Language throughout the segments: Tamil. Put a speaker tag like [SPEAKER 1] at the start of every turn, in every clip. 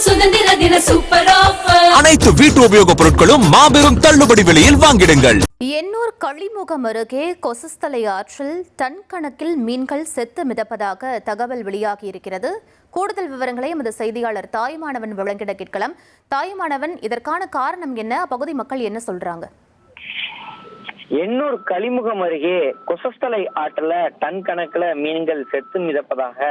[SPEAKER 1] சுதந்திர தின சூப்பர் ஆஃபர்.
[SPEAKER 2] அனைத்து வீட்டு உபயோகப் பொருட்களும் மாபெரும் தள்ளுபடி விலையில் வாங்கிடுங்கள்.
[SPEAKER 3] எண்ணூர் களிமுகம் அருகே கொசஸ்தலை ஆற்றில் டன் கணக்கில் மீன்கள் செத்து மிதப்பதாக தகவல் வெளியாகியிருக்கிறது. கூடுதல் விவரங்களை எமது செய்தியாளர் தாயுமானவன் வழங்கிட கேட்கலாம். தாயுமானவன், இதற்கான காரணம் என்ன? அப்பகுதி மக்கள் என்ன சொல்றாங்க?
[SPEAKER 4] எண்ணூர் களிமுகம் அருகே கொசஸ்தலை ஆற்றுல டன் கணக்குல மீன்கள் செத்து மிதப்பதாக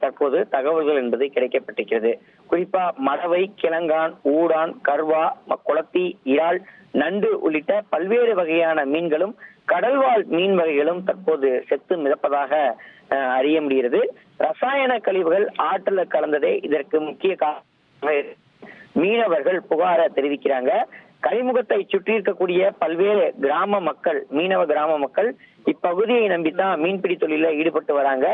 [SPEAKER 4] தற்போது தகவல்கள் என்பது கிடைக்கப்பட்டிருக்கிறது. குறிப்பா மடவை, கிழங்கான், ஊடான், கர்வா, குளத்தி, இறால், நண்டு உள்ளிட்ட பல்வேறு வகையான மீன்களும் கடல்வாழ் மீன் வகைகளும் தற்போது செத்து மிதப்பதாக அறிய முடிகிறது. ரசாயன கழிவுகள் ஆற்றுல கலந்ததே இதற்கு முக்கிய காரணமாக மீனவர்கள் புகார தெரிவிக்கிறாங்க. கழிமுகத்தை சுற்றி இருக்கக்கூடிய பல்வேறு கிராம மக்கள், மீனவ கிராம மக்கள் இப்பகுதியை நம்பித்தான் மீன்பிடி தொழில ஈடுபட்டு வராங்க.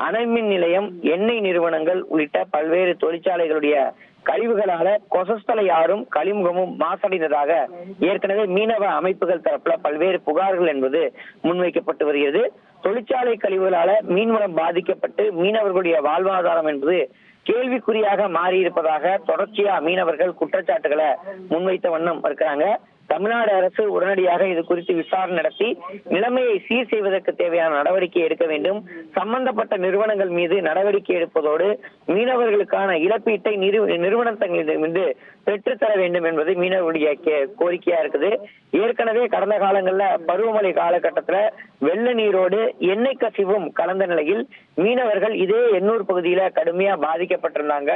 [SPEAKER 4] அணைமின் நிலையம், எண்ணெய் நிறுவனங்கள் உள்ளிட்ட பல்வேறு தொழிற்சாலைகளுடைய கழிவுகளால கொசஸ்தலை ஆறும் கழிமுகமும் மாசடைந்ததாக ஏற்கனவே மீனவ அமைப்புகள் தரப்புல பல்வேறு புகார்கள் என்பது முன்வைக்கப்பட்டு வருகிறது. தொழிற்சாலை கழிவுகளால மீன்வளம் பாதிக்கப்பட்டு மீனவர்களுடைய வாழ்வாதாரம் என்பது கேள்விக்குறியாக மாறி இருப்பதாக தொடர்ச்சியா மீனவர்கள் குற்றச்சாட்டுகளை முன்வைத்த வண்ணம் இருக்கிறாங்க. தமிழ்நாடு அரசு உடனடியாக இது குறித்து விசாரணை நடத்தி நிலைமையை சீர் செய்வதற்கு தேவையான நடவடிக்கை எடுக்க வேண்டும். சம்பந்தப்பட்ட நிறுவனங்கள் மீது நடவடிக்கை எடுப்பதோடு மீனவர்களுக்கான இழப்பீட்டை நிறுவனங்களிடமிருந்து பெற்றுத்தர வேண்டும் என்பது மீனவர்களுடைய கோரிக்கையா இருக்குது. ஏற்கனவே கடந்த காலங்கள்ல பருவமழை காலகட்டத்துல வெள்ள நீரோடு எண்ணெய் கசிவும் கலந்த நிலையில் மீனவர்கள் இதே எண்ணூர் பகுதியில கடுமையா பாதிக்கப்பட்டிருந்தாங்க.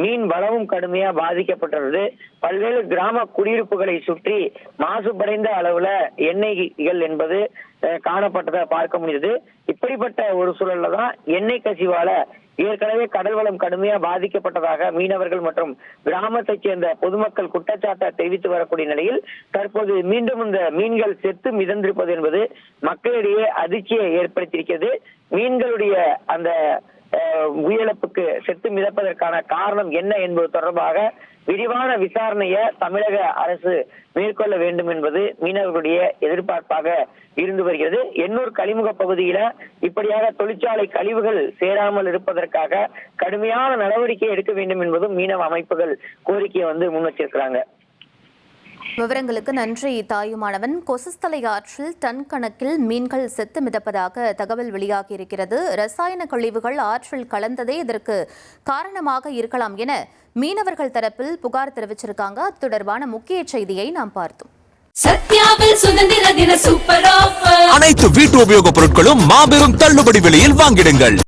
[SPEAKER 4] மீன் வளமும் கடுமையா பாதிக்கப்பட்டிருந்தது. பல்வேறு கிராம குடியிருப்புகளை சுற்றி மாசுபடைந்த அளவுல எண்ணெய்கள் என்பது காணப்பட்டதை பார்க்க முடியுது. இப்படிப்பட்ட ஒரு சூழல்ல தான் எண்ணெய் கசிவால ஏற்கனவே கடல் வளம் கடுமையா பாதிக்கப்பட்டதாக மீனவர்கள் மற்றும் கிராமத்தை சேர்ந்த பொதுமக்கள் குற்றச்சாட்டை தெரிவித்து வரக்கூடிய நிலையில் தற்போது மீண்டும் இந்த மீன்கள் செத்து மிதந்திருப்பது என்பது மக்களிடையே அதிர்ச்சியை ஏற்படுத்தியிருக்கிறது. மீன்களுடைய அந்த உயிரிழப்புக்கு செத்து மிதப்பதற்கான காரணம் என்ன என்பது தொடர்பாக விரிவான விசாரணையை தமிழக அரசு மேற்கொள்ள வேண்டும் என்பது மீனவர்களுடைய எதிர்பார்ப்பாக இருந்து வருகிறது. எண்ணூர் களிமுக பகுதியில இப்படியாக தொழிற்சாலை கழிவுகள் சேராமல் இருப்பதற்காக கடுமையான நடவடிக்கை எடுக்க வேண்டும் என்பதும் மீனவ அமைப்புகள் கோரிக்கையை முன் வச்சிருக்கிறாங்க.
[SPEAKER 3] விவரங்களுக்கு நன்றி தாயுமானவன். கொசஸ்தலை ஆற்றில் டன் கணக்கில் மீன்கள் செத்து மிதப்பதாக தகவல் வெளியாகியிருக்கிறது. ரசாயன கழிவுகள் ஆற்றில் கலந்ததே இதற்கு காரணமாக இருக்கலாம் என மீனவர்கள் தரப்பில் புகார் தெரிவிச்சிருக்காங்க. அது தொடர்பான முக்கிய செய்தியை நாம் பார்த்தோம்.
[SPEAKER 1] சத்யாவில் சுதந்திர தின சூப்பர் ஆஃபர்.
[SPEAKER 2] அனைத்து வீட்டு உபயோகப் பொருட்களும் மாபெரும் தள்ளுபடி விலையில் வாங்கிடுங்கள்.